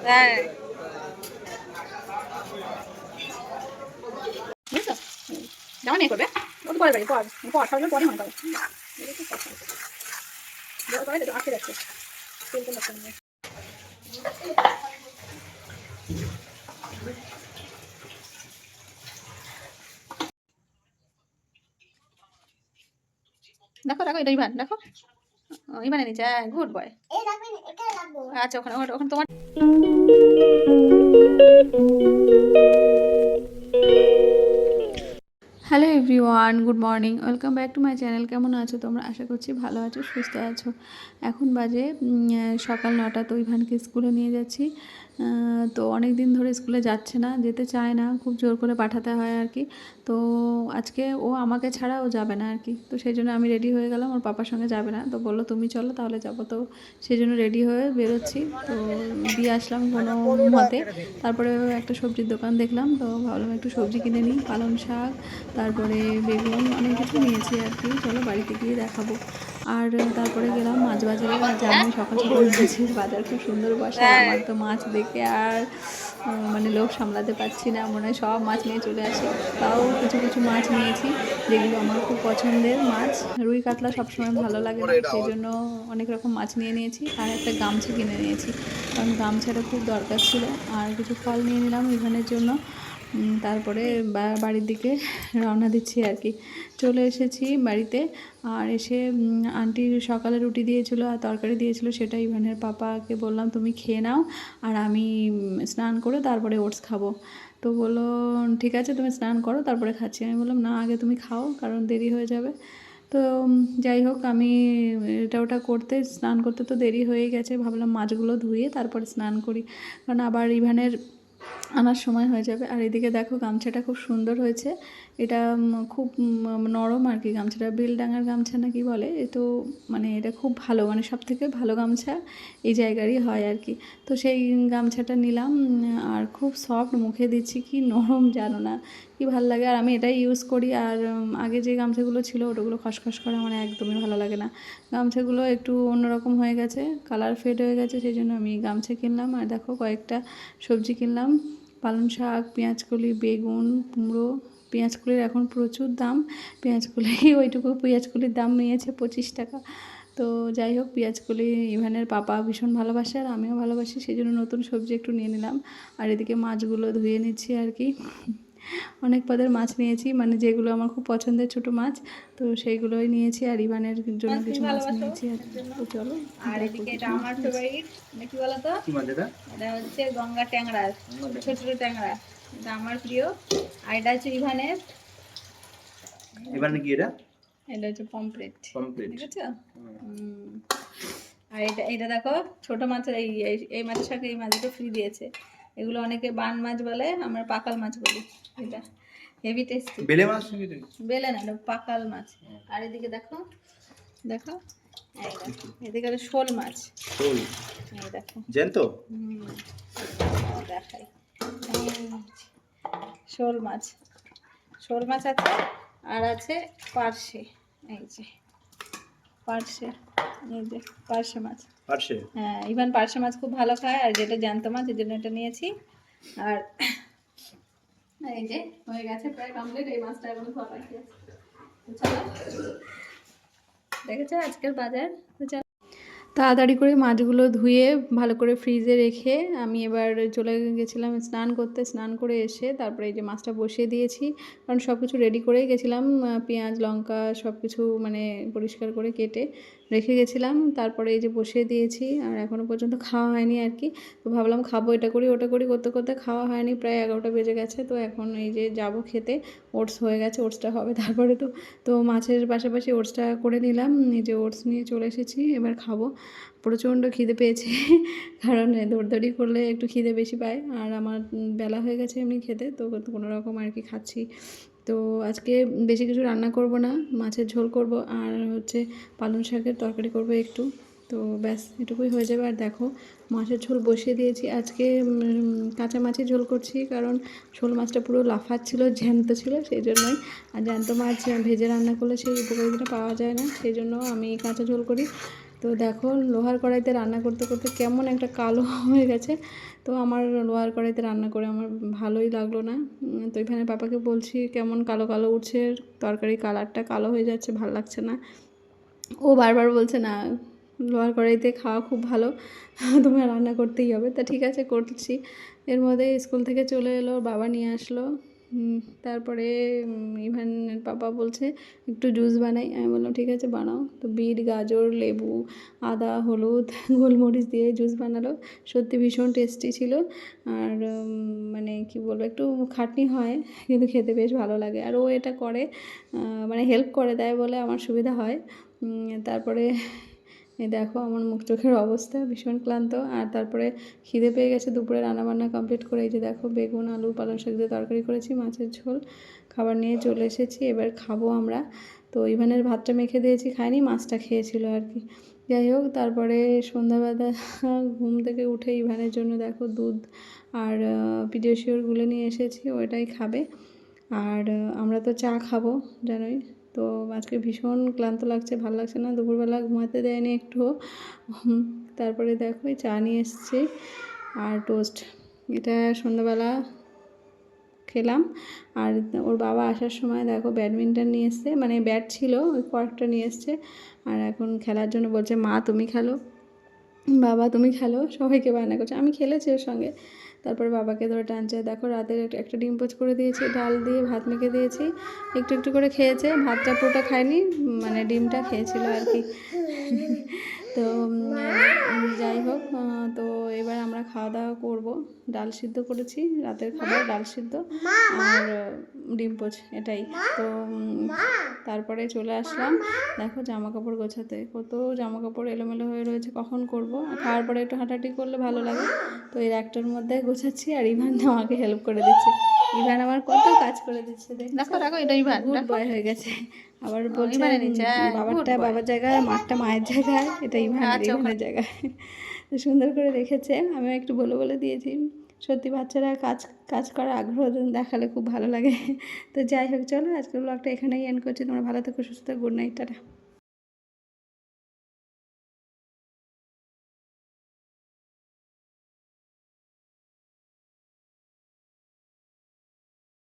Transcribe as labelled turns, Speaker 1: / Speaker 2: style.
Speaker 1: হ্যাঁ বুঝছো জামা নিয়ে করবে ও তো পরে বাড়ি পর পর সবজন পরে মনে করে আটকে যাচ্ছে দেখো দেখো এটা ইভান দেখো ইভানে নিচে গুড বয় আচ্ছা ওখানে ওখানে তোমার hello everyone good morning welcome back to my channel. কেমন আছো তোমরা? আশা করছি ভালো আছো, সুস্থ আছো। এখন বাজে সকাল 9টা। তো ইভানকে স্কুলে নিয়ে যাচ্ছি। তো অনেক দিন ধরে স্কুলে যাচ্ছে না, যেতে চায় না, খুব জোর করে পাঠাতে হয় আর কি। তো আজকে ও আমাকে ছাড়া ও যাবে না আর কি। তো সেই জন্য আমি রেডি হয়ে গেলাম, ওর পাপার সঙ্গে যাবে না। তো বললো তুমি চলো তাহলে যাবো। তো সেই জন্য রেডি হয়ে বেরোচ্ছি। তো দিয়ে আসলাম কোনো মতে। তারপরে একটা সবজির দোকান দেখলাম, তো ভাবলাম একটু সবজি কিনে নিই, পালং শাক, তারপরে বেগুন, অনেক কিছু নিয়েছি আর কি। চলো বাড়িতে গিয়ে দেখাবো। আর তারপরে গেলাম মাছ বাজারে। জানি সকাল সকাল মাছের বাজার খুব সুন্দর বসে। আমার তো মাছ দেখে আর মানে লোভ সামলাতে পারছি না, মনে হয় সব মাছ নিয়ে চলে আসি। তাও কিছু কিছু মাছ নিয়েছি যেগুলো আমার খুব পছন্দের মাছ। রুই কাতলা সবসময় ভালো লাগে না, সেই জন্য অনেক রকম মাছ নিয়ে নিয়েছি। আর একটা গামছা কিনে নিয়েছি, কারণ গামছাটা খুব দরকার ছিল। আর কিছু ফল নিয়ে নিলাম ইভানের জন্য। তারপরে বাড়ির দিকে রওনা দিচ্ছি আর কি। চলে এসেছি বাড়িতে। আর এসে আন্টি সকালে রুটি দিয়েছিল আর তরকারি দিয়েছিল, সেটা ইভানের পাপাকে বললাম তুমি খেয়ে নাও, আর আমি স্নান করে তারপরে ওটস খাবো। তো বললো ঠিক আছে তুমি স্নান করো তারপরে খাচ্ছি। আমি বললাম না, আগে তুমি খাও, কারণ দেরি হয়ে যাবে। তো যাই হোক, আমি এটা ওটা করতে, স্নান করতে তো দেরি হয়ে গেছে। ভাবলাম মাছগুলো ধুয়ে তারপরে স্নান করি, কারণ আবার ইভানের আনার সময় হয়ে যাবে। আর এদিকে দেখো গামছাটা খুব সুন্দর হয়েছে। এটা খুব নরম আর কি গামছাটা, বেলডাঙার গামছা না কি বলে, এ তো মানে এটা খুব ভালো, মানে সব থেকে ভালো গামছা এই জায়গারই হয় আর কি। তো সেই গামছাটা নিলাম। আর খুব সফট, মুখে দিচ্ছি কি নরম জানো না, কি ভালো লাগে। আর আমি এটাই ইউজ করি। আর আগে যে গামছাগুলো ছিল ওটাগুলো খসখস করে, আমার একদমই ভালো লাগে না। গামছাগুলো একটু অন্যরকম হয়ে গেছে, কালার ফেড হয়ে গেছে, সেই জন্য আমি গামছা কিনলাম। আর দেখো কয়েকটা সবজি কিনলাম, পালং শাক, পেঁয়াজকলি, বেগুন, কুমড়ো। পেঁয়াজকলির এখন প্রচুর দাম, পেঁয়াজকলি ওইটুকু পেঁয়াজকলির দাম নিয়েছে 25 টাকা। তো যাই হোক, পেঁয়াজকলি ইভানের পাপা ভীষণ ভালোবাসে আর আমিও ভালোবাসি, সেই জন্য নতুন সবজি একটু নিয়ে নিলাম। আর এদিকে মাছগুলো ধুয়ে নিচ্ছি আর কি। অনেক পদের মাছ নিয়েছি, মানে যেগুলো আমার খুব পছন্দের ছোট মাছ, তো সেইগুলোই নিয়েছি। আর ইভানের জন্য কিছু মাছ নিয়েছি আর তো চলো। আর এদিকে এটা আমার ফেভারিট, কি বলতো, এটা হচ্ছে গঙ্গা ট্যাংরা, ছোট ছোট ট্যাংরা, এটা আমার প্রিয়। আর এটা হচ্ছে ইভানের।
Speaker 2: এবারে কি এটা?
Speaker 1: এটা হচ্ছে পমফ্রেট, দেখেছো? আর এটা এটা দেখো ছোট মাছের এই এই মাছের সাথে এই মাছটা ফ্রি দিয়েছে। এগুলো অনেকে বান মাছ বলে, আমরা পাকাল মাছ বলি। এটা হেভি টেস্টি।
Speaker 2: বেলে মাছ?
Speaker 1: বেলে না, এটা পাকাল মাছ। আর এদিকে দেখো দেখো, এই দেখো এদিকে হলো শোল মাছ।
Speaker 2: শোল?
Speaker 1: এই দেখো
Speaker 2: জ্যান্ত?
Speaker 1: দেখাই, শোল মাছ, শোল মাছ আছে। আর আছে পার্শে, এই যে পার্শে, এই যে পার্শে মাছ।
Speaker 2: পার্শে?
Speaker 1: হ্যাঁ, ইভান পার্শে মাছ খুব ভালো খায়, আর যেটা জ্যান্ত মাছ, এই জন্য এটা নিয়েছি। আর এই যে হয়ে গেছে প্রায় কমপ্লিট, এই মাছটা এখন খাওয়া বাকি আছে। দেখেছো আজকের বাজার। তাড়াতাড়ি করে মাছগুলো ধুয়ে ভালো করে ফ্রিজে রেখে আমি এবার চলে গেছিলাম স্নান করতে। স্নান করে এসে তারপরে এই যে মাছটা বসিয়ে দিয়েছি, কারণ সব কিছু রেডি করেই গেছিলাম। পেঁয়াজ লঙ্কা সব কিছু মানে পরিষ্কার করে কেটে রেখে গেছিলাম। তারপরে এই যে বসিয়ে দিয়েছি, আর এখনও পর্যন্ত খাওয়া হয়নি আর কি। তো ভাবলাম খাবো, এটা করি ওটা করি করতে করতে খাওয়া হয়নি, প্রায় 11টা বেজে গেছে। তো এখন এই যে যাব খেতে, ওটস হয়ে গেছে, ওটসটা হবে তারপরে। তো তো মাছের পাশাপাশি ওটসটা করে নিলাম, এই যে ওটস নিয়ে চলে এসেছি, এবার খাবো। প্রচণ্ড খিদে পেয়েছে, কারণ দৌড়দৌড়ি করলে একটু খিদে বেশি পায়। আর আমার বেলা হয়ে গেছে এমনি খেতে, তো কোনো রকম আর কি খাচ্ছি। তো আজকে বেশি কিছু রান্না করব না, মাছের ঝোল করব আর হচ্ছে পালং শাকের তরকারি করব একটু। তো ব্যাস এটুকুই হয়ে যাবে। আর দেখো মাছের ঝোল বসিয়ে দিয়েছি। আজকে কাঁচা মাছের ঝোল করছি, কারণ শোল মাছটা পুরো লাফাচ্ছিল, জ্যান্ত ছিল, সেই জন্যই। আর জ্যান্ত মাছ ভেজে রান্না করলে সেই উপকারিতাটা পাওয়া যায় না, সেই জন্য আমি কাঁচা ঝোল করি। তো তো দেখো লোহার কড়াইতে রান্না করতে করতে কেমন একটা কালো হয়ে গেছে। তো আমার লোহার কড়াইতে রান্না করে আমার ভালোই লাগলো না। তো এখানে পাপাকে বলছি কেমন কালো কালো উঠছে, তরকারি কালারটা কালো হয়ে যাচ্ছে, ভালো লাগছে না। ও বারবার বলছে না লোহার কড়াইতে খাওয়া খুব ভালো, তোমার রান্না করতেই হবে। তা ঠিক আছে করছি। এর মধ্যে স্কুল থেকে চলে এলো, বাবা নিয়ে আসলো। তারপরে ইভানের পাপা বলছে একটু জুস বানাই। আমি বললাম ঠিক আছে বানাও। তো বিট, গাজর, লেবু, আদা, হলুদ, গোলমরিচ দিয়ে জুস বানালো। সত্যি ভীষণ টেস্টি ছিল। আর মানে কি বলবো, একটু খাটনি হয় কিন্তু খেতে বেশ ভালো লাগে। আর ও এটা করে, মানে হেল্প করে দেয় বলে আমার সুবিধা হয়। তারপরে এই দেখো আমার মুখ চোখের অবস্থা, ভীষণ ক্লান্ত। আর তারপরে খিদে পেয়ে গেছে, দুপুরে রান্নাবান্না কমপ্লিট করে এই যে দেখো বেগুন, আলু, পালং শাক দিয়ে তরকারি করেছি, মাছের ঝোল, খাবার নিয়ে চলে এসেছি। এবার খাবো আমরা। তো ইভানের ভাতটা মেখে দিয়েছি, খাইনি, মাছটা খেয়েছিল আর কি। যাই হোক, তারপরে সন্ধ্যাবেলা ঘুম থেকে উঠে ইভানের জন্য দেখো দুধ আর পিডিয়াশিওর গুলে নিয়ে এসেছি, ওইটাই খাবে। আর আমরা তো চা খাবো জানোই। তো আজকে ভীষণ ক্লান্ত লাগছে, ভালো লাগছে না, দুপুরবেলা ঘুমাতে দেয়নি একটুও। তারপরে দেখো এই চা নিয়ে এসেছি আর টোস্ট, এটা সন্ধ্যাবেলা খেলাম। আর ওর বাবা আসার সময় দেখো ব্যাডমিন্টন নিয়ে এসছে, মানে ব্যাট ছিল, ওই কয়েকটা নিয়ে এসছে। আর এখন খেলার জন্য বলছে মা তুমি খেলো, বাবা তুমি খেলো, সবাইকে বায়না করছে। আমি খেলেছি ওর সঙ্গে। তারপর বাবাকে ধরে টানছে। দেখো রাতের একটা ডিম পোচ করে দিয়েছি, ডাল দিয়ে ভাত মেখে দিয়েছি, একটু একটু করে খেয়েছে, ভাতটা পুরোটা খায়নি, মানে ডিমটা খেয়েছিল আর কি। তো যাই হোক, তো এবার আমরা খাওয়া দাওয়া করবো। ডাল সিদ্ধ করেছি, রাতের খাবার ডাল সিদ্ধ আর ডিম পোচ, এটাই। তো তারপরে চলে আসলাম দেখো জামা কাপড় গোছাতে। কত জামা কাপড় এলোমেলো হয়ে রয়েছে, কখন করব। খাওয়ার পরে একটু হাঁটাহাঁটি করলে ভালো লাগে। তো এই একটার মধ্যে গোছাচ্ছি আর ইভান আমাকে হেল্প করে দিচ্ছে। ইভান আমার কত কাজ করে দিচ্ছে,
Speaker 3: দেখো দেখো এটা ইভান,
Speaker 1: গুড
Speaker 3: দেখো
Speaker 1: বয় হয়ে গেছে। আবার বলছে
Speaker 3: ইভানের নিচে, হ্যাঁ,
Speaker 1: বাবারটা
Speaker 3: good boy।
Speaker 1: বাবার জায়গায়, মারটা মায়ের জায়গায়, এটা ইভানের
Speaker 3: আচ্ছা, ওখানে
Speaker 1: ইভানের জায়গায়। তো সুন্দর করে রেখেছে, আমিও একটু বলে বলে দিয়েছি। সত্যি বাচ্চারা কাজ কাজ করার আগ্রহ দেখালে খুব ভালো লাগে। তো যাই হোক, চলো আজকের ব্লগটা এখানেই এন্ড করছি। তোমরা ভালো থেকো, সুস্থ থেকো, গুড নাইট, টাটা।